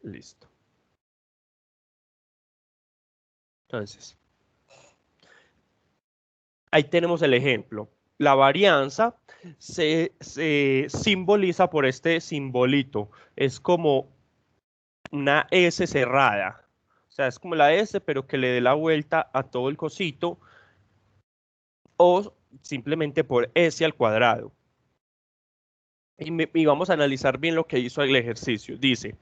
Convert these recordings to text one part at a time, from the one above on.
Listo. Entonces, ahí tenemos el ejemplo. La varianza se simboliza por este simbolito. Es como una S cerrada. O sea, es como la S, pero que le dé la vuelta a todo el cosito. O simplemente por S al cuadrado. Y vamos a analizar bien lo que hizo el ejercicio. Dice,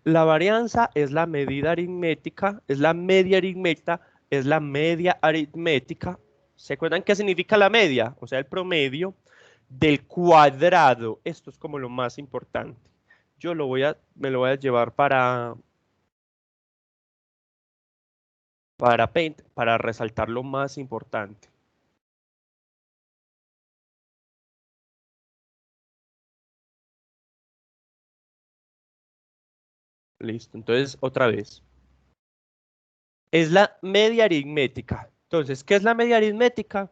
la varianza es la medida aritmética, es la media aritmética, es la media aritmética. ¿Se acuerdan qué significa la media? O sea, el promedio del cuadrado. Esto es como lo más importante. Yo me lo voy a llevar para Paint, para resaltar lo más importante. Listo, entonces otra vez. Es la media aritmética. Entonces, ¿qué es la media aritmética?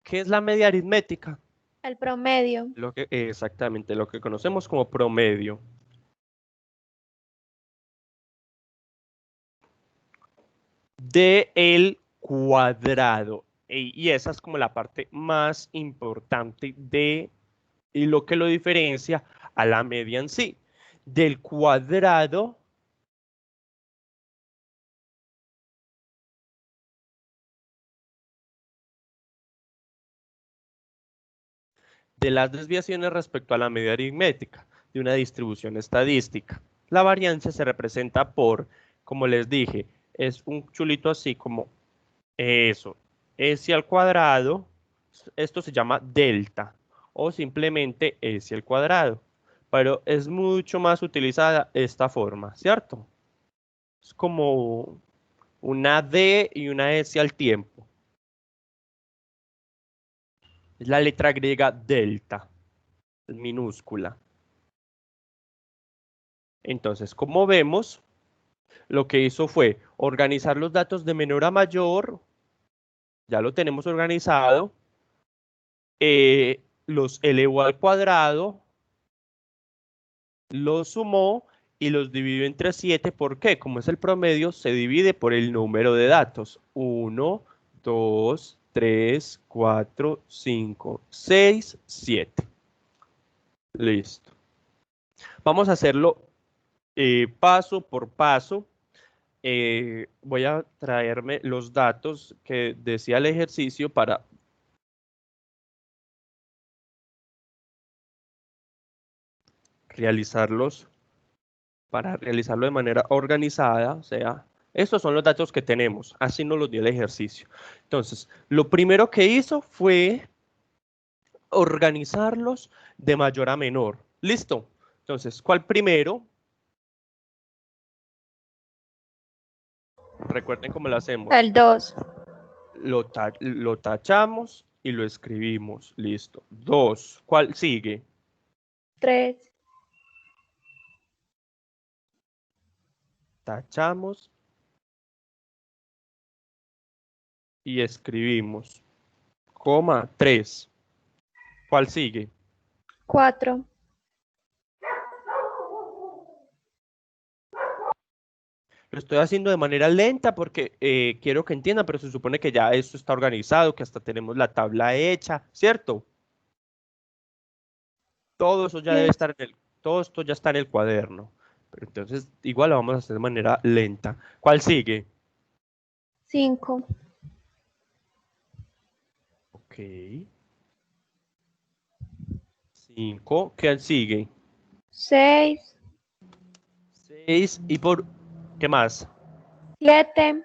¿Qué es la media aritmética? El promedio. Exactamente, lo que conocemos como promedio. De el cuadrado. Y esa es como la parte más importante y lo que lo diferencia a la media en sí. Del cuadrado de las desviaciones respecto a la media aritmética de una distribución estadística. La varianza se representa por, como les dije, es un chulito así como eso, S al cuadrado, esto se llama delta o simplemente S al cuadrado, pero es mucho más utilizada esta forma, ¿cierto? Es como una D y una S al tiempo. Es la letra griega delta, es minúscula. Entonces, como vemos, lo que hizo fue organizar los datos de menor a mayor, ya lo tenemos organizado, los elevó al cuadrado, los sumó y los dividió entre 7. ¿Por qué? Como es el promedio, se divide por el número de datos. 1, 2, 3, 4, 5, 6, 7. Listo. Vamos a hacerlo paso por paso. Voy a traerme los datos que decía el ejercicio para realizarlos, de manera organizada. O sea, estos son los datos que tenemos, así nos los dio el ejercicio. Entonces, lo primero que hizo fue organizarlos de mayor a menor. ¿Listo? Entonces, ¿cuál primero? Recuerden cómo lo hacemos. El 2. Lo tachamos y lo escribimos. Listo. 2. ¿Cuál sigue? 3. Tachamos y escribimos. Coma 3. ¿Cuál sigue? 4. Lo estoy haciendo de manera lenta porque quiero que entiendan, pero se supone que ya esto está organizado, que hasta tenemos la tabla hecha, ¿cierto? Todo eso ya debe estar todo esto ya está en el cuaderno. Pero entonces, igual lo vamos a hacer de manera lenta. ¿Cuál sigue? 5. Ok. 5. ¿Qué sigue? 6. 6. ¿Qué más? 7.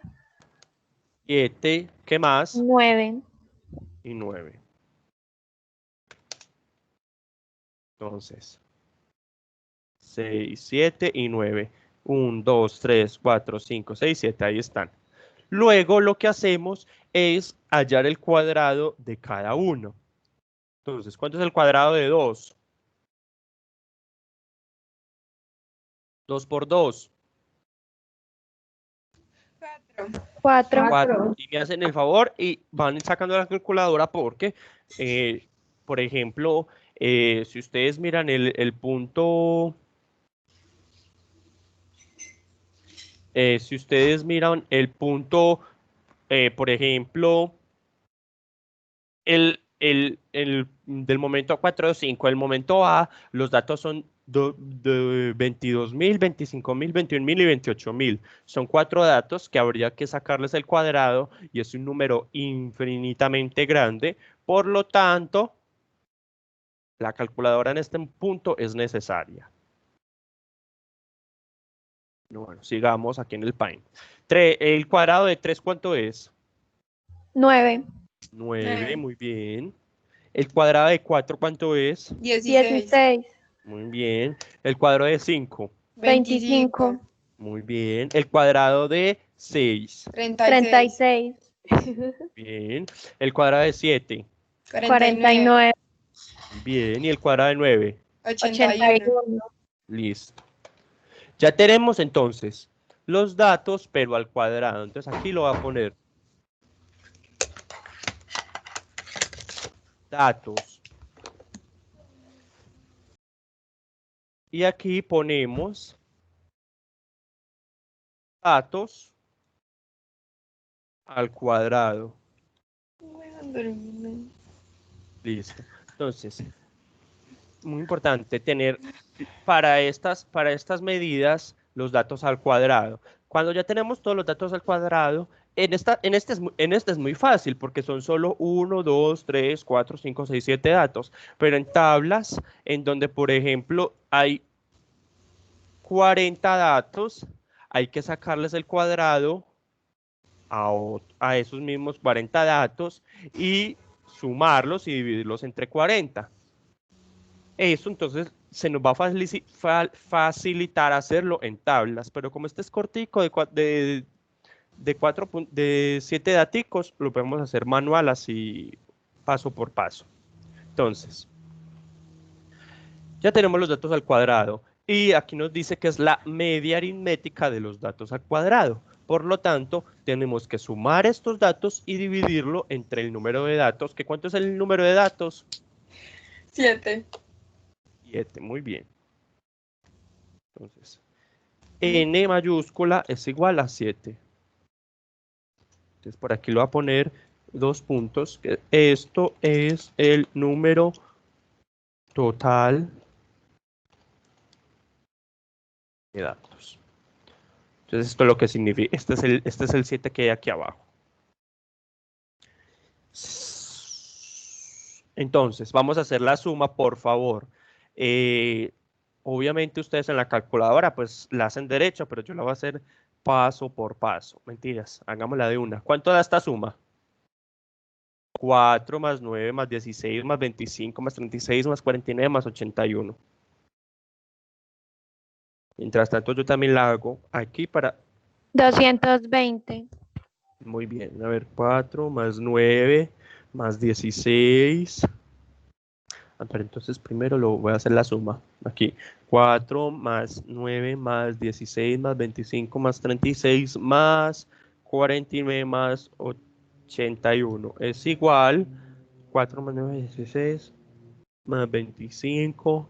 7. ¿Qué más? 9. Y 9. Entonces, 6, 7 y 9. 1, 2, 3, 4, 5, 6, 7. Ahí están. Luego lo que hacemos es hallar el cuadrado de cada uno. Entonces, ¿cuánto es el cuadrado de 2? 2 por 2. 4. 4. Y me hacen el favor y van sacando la calculadora porque, por ejemplo, si ustedes miran el punto, si ustedes miran el punto, por ejemplo, del momento 4 o 5, el momento A, los datos son de 22.000, 25.000, 21.000 y 28.000. Son 4 datos que habría que sacarles el cuadrado y es un número infinitamente grande. Por lo tanto, la calculadora en este punto es necesaria. Bueno, sigamos aquí en el Paint. El cuadrado de 3, ¿cuánto es? 9. 9, muy bien. El cuadrado de 4, ¿cuánto es? 16. Muy bien. El cuadrado de 5. 25. Muy bien. El cuadrado de 6. 36. Bien. El cuadrado de 7. 49. Bien. Y el cuadrado de 9. 81. Listo. Ya tenemos entonces los datos, pero al cuadrado. Entonces aquí lo voy a poner. Datos. Y aquí ponemos datos al cuadrado. Listo. Entonces, muy importante tener para estas medidas los datos al cuadrado. Cuando ya tenemos todos los datos al cuadrado, en este es muy fácil porque son solo 1, 2, 3, 4, 5, 6, 7 datos. Pero en tablas, en donde, por ejemplo, hay 40 datos, hay que sacarles el cuadrado a esos mismos 40 datos y sumarlos y dividirlos entre 40. Eso entonces se nos va a facilitar hacerlo en tablas, pero como este es cortico de 7 daticos, lo podemos hacer manual así paso por paso. Entonces, ya tenemos los datos al cuadrado y aquí nos dice que es la media aritmética de los datos al cuadrado. Por lo tanto, tenemos que sumar estos datos y dividirlo entre el número de datos. ¿Que cuánto es el número de datos? 7. 7, muy bien. Entonces, n mayúscula es igual a 7. Entonces, por aquí lo voy a poner 2 puntos. Esto es el número total de datos. Entonces, esto es lo que significa. Este es el 7 que hay aquí abajo. Entonces, vamos a hacer la suma, por favor. Obviamente ustedes en la calculadora pues la hacen derecha, pero yo la voy a hacer paso por paso. Mentiras, hagámosla de una. ¿Cuánto da esta suma? 4 más 9 más 16 más 25 más 36 más 49 más 81. Mientras tanto yo también la hago aquí para... 220. Muy bien, a ver, 4 más 9 más 16. Pero entonces primero lo voy a hacer la suma. Aquí, 4 más 9 más 16 más 25 más 36 más 49 más 81. Es igual 4 más 9 16 más 25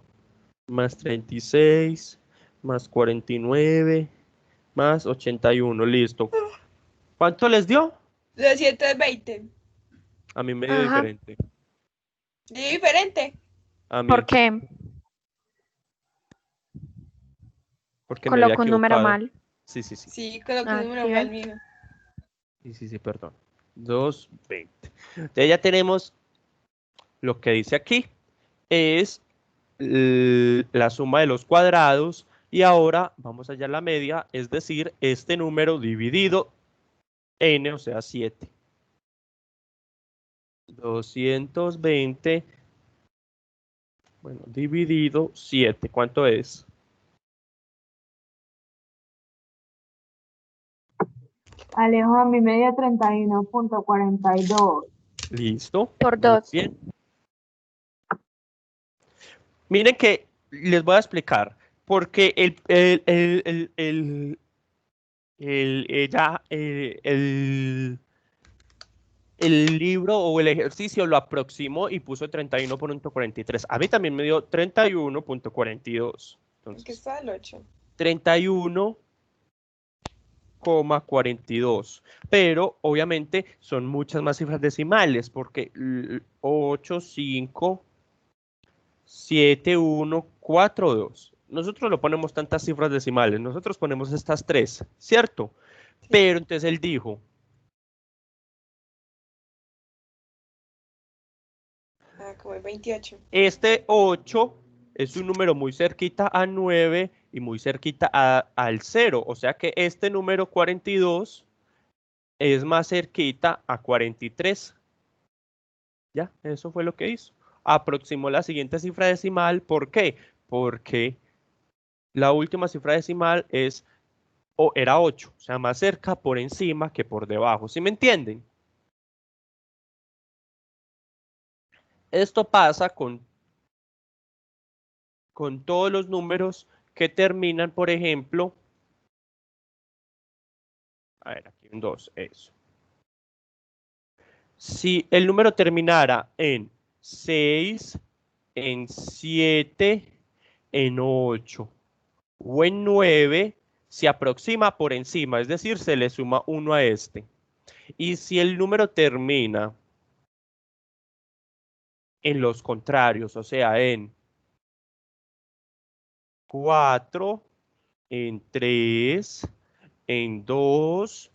más 36 más 49 más 81. Listo. ¿Cuánto les dio? 220. A mí me dio Ajá. diferente. ¿Y diferente? A mí, ¿Por qué? porque me había Coloco un número equivocado. mal. Sí, sí, sí. Sí, coloqué Ah, un número ¿sí mal, ven? mijo. Sí, perdón. 220. Entonces ya tenemos lo que dice aquí. Es la suma de los cuadrados. Y ahora vamos a hallar la media, es decir, este número dividido n, o sea, 7. 220, bueno, dividido 7. ¿Cuánto es? Alejo, mi media 31.42. Listo. Por Muy 2. bien. Miren que les voy a explicar, porque el libro o el ejercicio lo aproximó y puso 31.43. A mí también me dio 31.42. ¿En qué Entonces, está el 8? 31,42. Pero obviamente son muchas más cifras decimales porque 8, 5, 7, 1, 4, 2. Nosotros no ponemos tantas cifras decimales, nosotros ponemos estas tres, ¿cierto? Pero entonces él dijo, Ah, como el 28. este 8 es un número muy cerquita a 9 y muy cerquita al 0. O sea que este número 42 es más cerquita a 43. Ya, eso fue lo que hizo. Aproximó la siguiente cifra decimal. ¿Por qué? Porque la última cifra decimal era 8. O sea, más cerca por encima que por debajo. ¿Sí me entienden? Esto pasa con todos los números que terminan, por ejemplo, a ver, aquí un 2, eso. Si el número terminara en 6, en 7, en 8 o en 9, se aproxima por encima, es decir, se le suma 1 a este. Y si el número termina en los contrarios, o sea, en 4, en 3, en 2,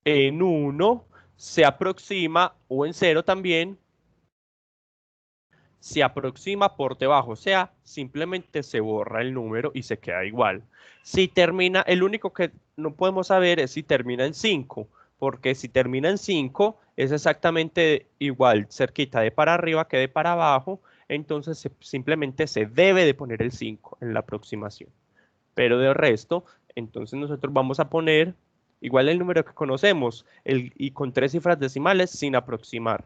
en 1, se aproxima, o en 0 también, se aproxima por debajo, o sea, simplemente se borra el número y se queda igual. Si termina, el único que no podemos saber es si termina en 5, porque si termina en 5 es exactamente igual, cerquita de para arriba que de para abajo, entonces simplemente se debe de poner el 5 en la aproximación. Pero de resto, entonces nosotros vamos a poner igual el número que conocemos y con 3 cifras decimales sin aproximar.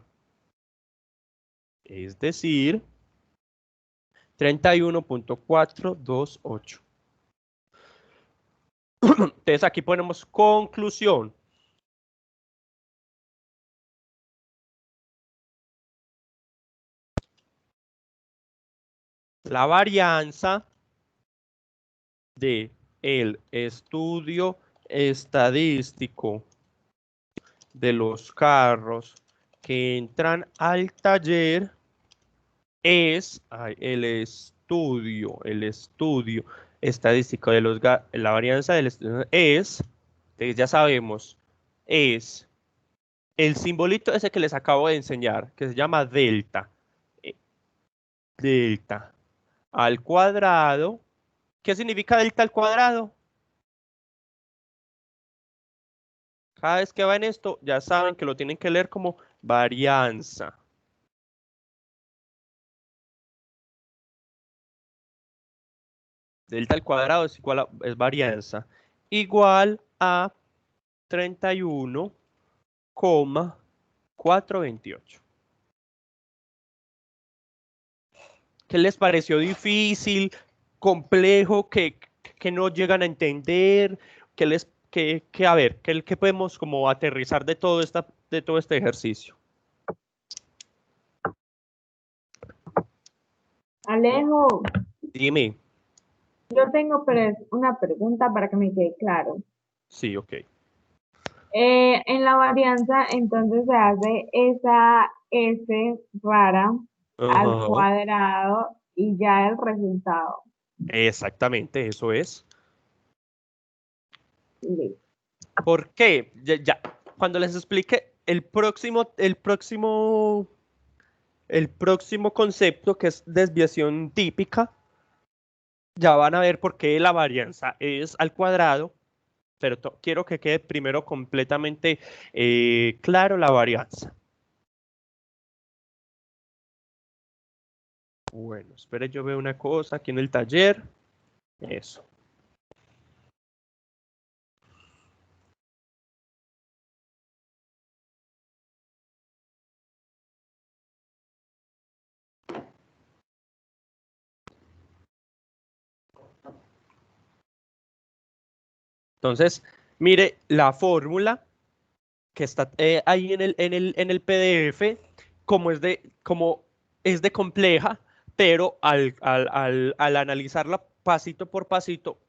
Es decir, 31.428. Entonces aquí ponemos conclusión. La varianza de el estudio estadístico de los carros que entran al taller es el estudio estadístico de la varianza del estudio es, ya sabemos, es el simbolito ese que les acabo de enseñar, que se llama delta. eh, Delta al cuadrado. ¿Qué significa delta al cuadrado? Cada vez que va en esto, ya saben que lo tienen que leer como varianza. Delta al cuadrado es igual es varianza. Igual a 31,428. ¿Qué les pareció difícil, complejo, que no llegan a entender? A ver, ¿qué podemos como aterrizar de de todo este ejercicio? Alejo, Dime. yo tengo una pregunta para que me quede claro. Sí, ok. En la varianza, entonces se hace esa S rara al Ajá. cuadrado y ya el resultado. Exactamente, eso es. Listo. ¿Por qué? Cuando les explique el próximo concepto, que es desviación típica, ya van a ver por qué la varianza es al cuadrado, pero quiero que quede primero completamente claro la varianza. Bueno, espere, yo veo una cosa aquí en el taller. Eso. Entonces, Mire la fórmula que está ahí en el PDF, como es de compleja, pero al analizarla pasito por pasito,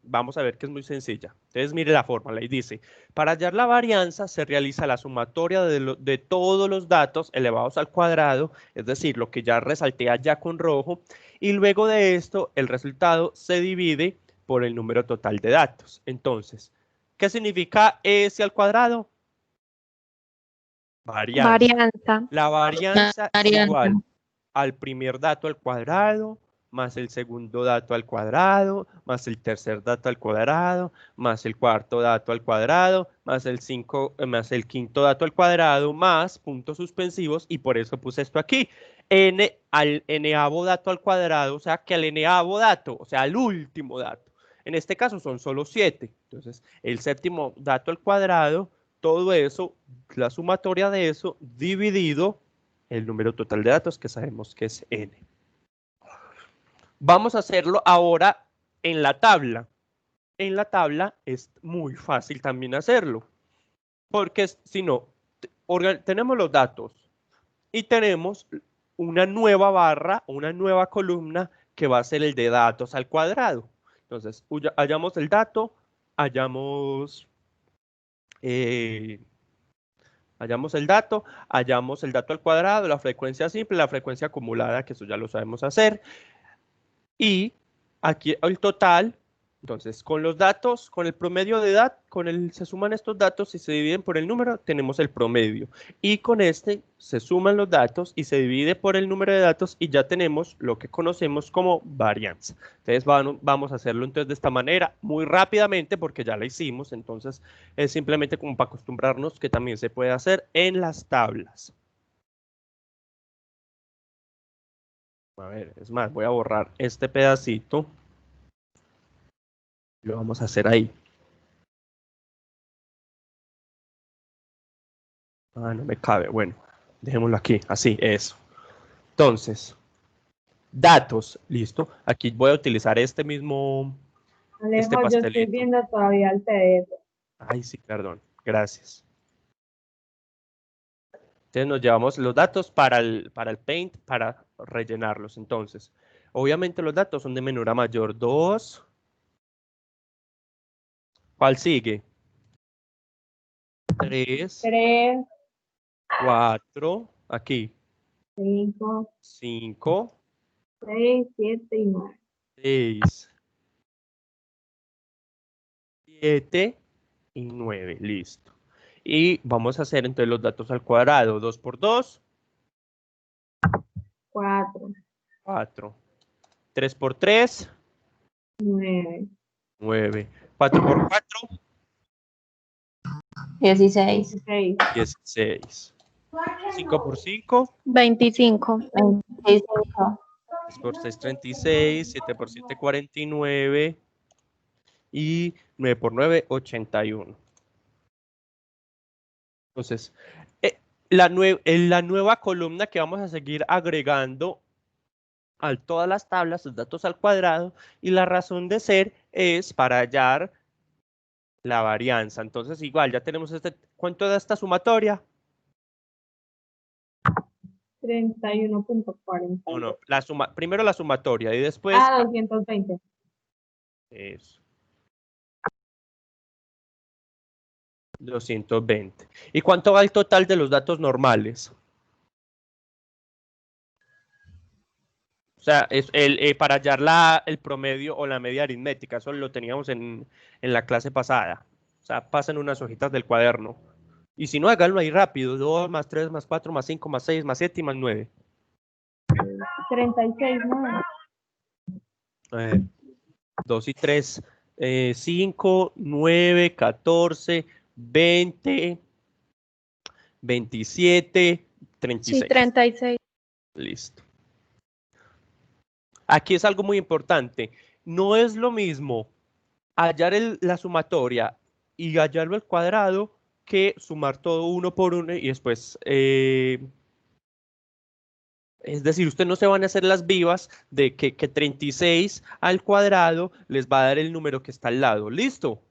vamos a ver que es muy sencilla. Entonces, mire la fórmula y dice, para hallar la varianza se realiza la sumatoria de todos los datos elevados al cuadrado, es decir, lo que ya resalté allá con rojo, y luego de esto el resultado se divide por el número total de datos. Entonces, ¿qué significa S al cuadrado? Varianza. Varianza. La varianza es Varianza. igual al primer dato al cuadrado, más el segundo dato al cuadrado, más el tercer dato al cuadrado, más el cuarto dato al cuadrado, más más el quinto dato al cuadrado, más puntos suspensivos, y por eso puse esto aquí. N al n-avo dato al cuadrado, o sea que al n-avo dato, o sea al último dato. En este caso son solo 7. Entonces, el séptimo dato al cuadrado, todo eso, la sumatoria de eso, dividido el número total de datos que sabemos que es n. Vamos a hacerlo ahora en la tabla. En la tabla es muy fácil también hacerlo, porque si no, tenemos los datos y tenemos una nueva barra, una nueva columna que va a ser el de datos al cuadrado. Entonces, hallamos el dato, hallamos el dato al cuadrado, la frecuencia simple, la frecuencia acumulada, que eso ya lo sabemos hacer. Y aquí el total, entonces con los datos, con el promedio de edad, se suman estos datos y se dividen por el número, tenemos el promedio. Y con este se suman los datos y se divide por el número de datos y ya tenemos lo que conocemos como varianza. Entonces vamos a hacerlo entonces de esta manera, muy rápidamente porque ya la hicimos, entonces es simplemente como para acostumbrarnos que también se puede hacer en las tablas. A ver, es más, voy a borrar este pedacito. Lo vamos a hacer ahí. Ah, no me cabe. Bueno, dejémoslo aquí, así, eso. Entonces, datos, listo. Aquí voy a utilizar este mismo, este Alejo, yo estoy pastelito. viendo todavía el PDF. Ay, sí, perdón. Gracias. Entonces nos llevamos los datos para el Paint para rellenarlos. Entonces, obviamente los datos son de menor a mayor. 2. ¿Cuál sigue? 3, 3, 4, aquí. 5, 5, 6, 7 y 9. 6, 7 y 9. Listo. Y vamos a hacer entonces los datos al cuadrado. 2 por 2, 4, 4. 3 por 3, 9, 9. 4 por 4, 16. 16, 16. 5 por 5, 25. 25. 6 por 6, 36. 7 por 7, 49. Y 9 por 9, 81. Entonces, la nueva columna que vamos a seguir agregando a todas las tablas, los datos al cuadrado, y la razón de ser es para hallar la varianza. Entonces, igual, ya tenemos ¿cuánto da esta sumatoria? 31.40. No, primero la sumatoria y después... 220. Eso. 220. ¿Y cuánto va el total de los datos normales? O sea, es para hallar el promedio o la media aritmética. Eso lo teníamos en la clase pasada. O sea, pasen unas hojitas del cuaderno. Y si no, háganlo ahí rápido. 2 más 3 más 4 más 5 más 6 más 7 y más 9. 36, ¿no? 2 y 3, 5, 9, 14, 20, 27, 36. Sí, 36. Listo. Aquí es algo muy importante. No es lo mismo hallar la sumatoria y hallarlo al cuadrado que sumar todo uno por uno y después... es decir, ustedes no se van a hacer las vivas de que 36 al cuadrado les va a dar el número que está al lado. ¿Listo?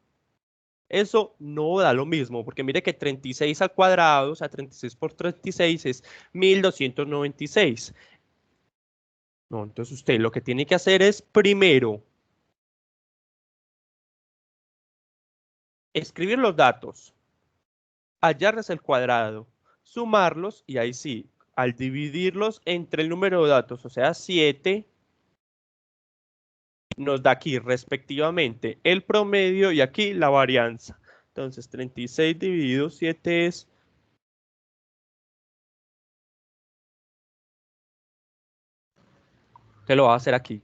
Eso no da lo mismo, porque mire que 36 al cuadrado, o sea, 36 por 36 es 1296. No, entonces usted lo que tiene que hacer es primero escribir los datos, hallarles el cuadrado, sumarlos y ahí sí, al dividirlos entre el número de datos, o sea, 7, nos da aquí respectivamente el promedio y aquí la varianza. Entonces, 36 dividido 7 es... Te lo voy a hacer aquí.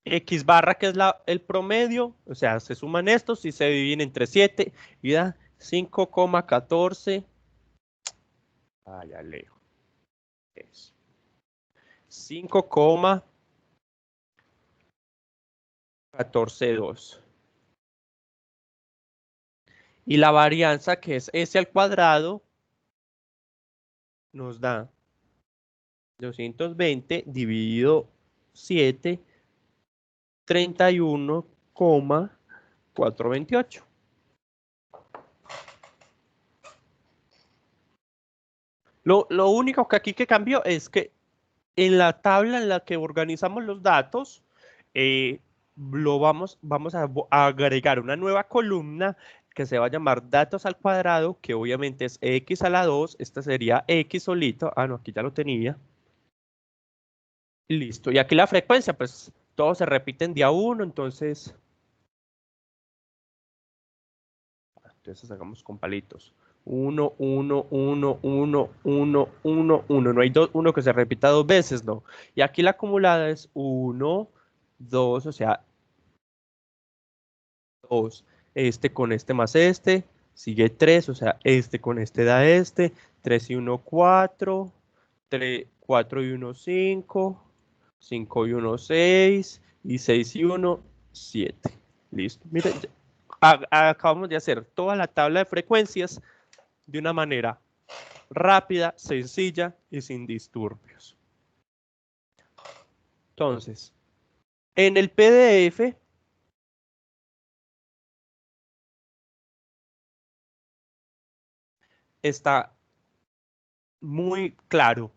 X barra, que es el promedio, o sea, se suman estos y se dividen entre 7 y da 5,14. Ah, ya leo. Es 5,142. Y la varianza, que es S al cuadrado, nos da 220 dividido 7, 31,428. Lo único que aquí que cambió es que en la tabla en la que organizamos los datos, vamos a agregar una nueva columna que se va a llamar datos al cuadrado, que obviamente es x a la 2, esta sería x solito, no, aquí ya lo tenía. Listo, y aquí la frecuencia, pues todos se repiten de a uno, entonces hagamos con palitos. 1, 1, 1, 1, 1, 1, 1. No hay uno que se repita dos veces, no. Y aquí la acumulada es 1, 2, o sea, 2. Este con este más este. Sigue 3, o sea, este con este da este. 3 y 1, 4. 3, 4 y 1, 5. 5 y 1, 6. Y 6 y 1, 7. Listo. Miren, acabamos de hacer toda la tabla de frecuencias de una manera rápida, sencilla y sin disturbios. Entonces, en el PDF está muy claro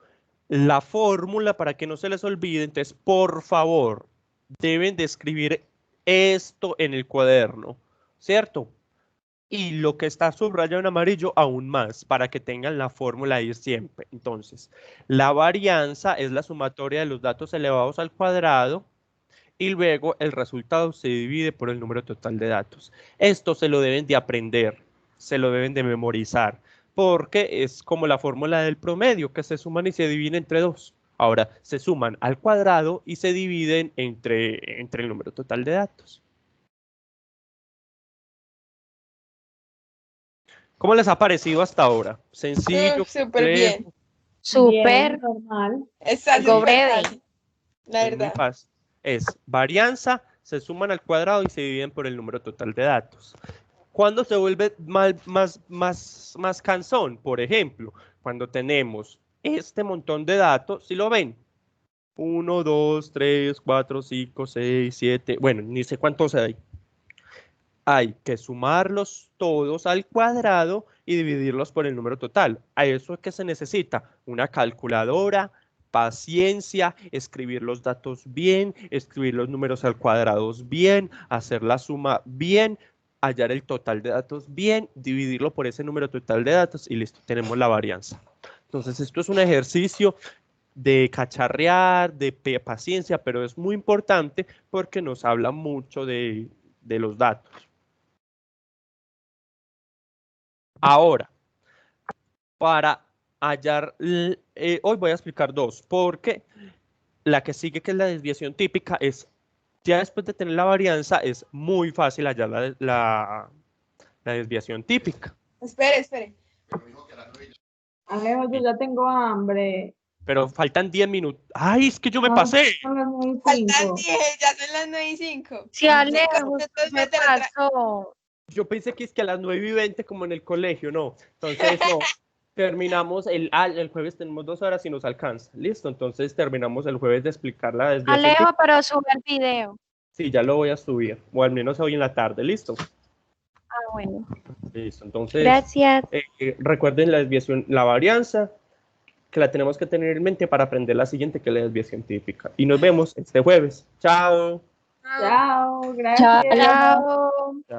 la fórmula para que no se les olvide. Entonces, por favor, deben de escribir esto en el cuaderno, ¿cierto? Y lo que está subrayado en amarillo aún más, para que tengan la fórmula ahí siempre. Entonces, la varianza es la sumatoria de los datos elevados al cuadrado y luego el resultado se divide por el número total de datos. Esto se lo deben de aprender, se lo deben de memorizar, porque es como la fórmula del promedio, que se suman y se dividen entre 2. Ahora, se suman al cuadrado y se dividen entre el número total de datos. ¿Cómo les ha parecido hasta ahora? Sencillo, Súper bien. complejo, Súper. Bien, normal. Está Algo súper breve. fácil, la es muy verdad. fácil. Es varianza, se suman al cuadrado y se dividen por el número total de datos. ¿Cuándo se vuelve más cansón? Por ejemplo, cuando tenemos este montón de datos, ¿sí lo ven? 1, 2, 3, 4, 5, 6, 7, bueno, ni sé cuántos hay. Hay que sumarlos todos al cuadrado y dividirlos por el número total. A eso es que se necesita una calculadora, paciencia, escribir los datos bien, escribir los números al cuadrado bien, hacer la suma bien, hallar el total de datos bien, dividirlo por ese número total de datos y listo, tenemos la varianza. Entonces, esto es un ejercicio de cacharrear, de paciencia, pero es muy importante porque nos habla mucho de los datos. Ahora, para hallar, hoy voy a explicar dos, porque la que sigue, que es la desviación típica, es, ya después de tener la varianza, es muy fácil hallar la desviación típica. Espere. Alejo, yo ya tengo hambre. Pero faltan 10 minutos. ¡Ay, es que yo me Son- pasé! son las 9:05. Faltan 10, ya son las 9:05. Si Alejo 5 minutos me mete la otra. pasó. Yo pensé que es que a las 9:20 como en el colegio, no. Entonces, no. Terminamos el jueves, tenemos 2 horas y nos alcanza. Listo, entonces terminamos el jueves de explicar la desviación típica. Alejo, pero sube el video. Sí, ya lo voy a subir, o al menos hoy en la tarde, listo. Ah, bueno. Listo, entonces Gracias. recuerden la desviación, la varianza, que la tenemos que tener en mente para aprender la siguiente, que es la desviación típica. Y nos vemos este jueves. Chao. Ah. Chao, gracias. Chao. Chao.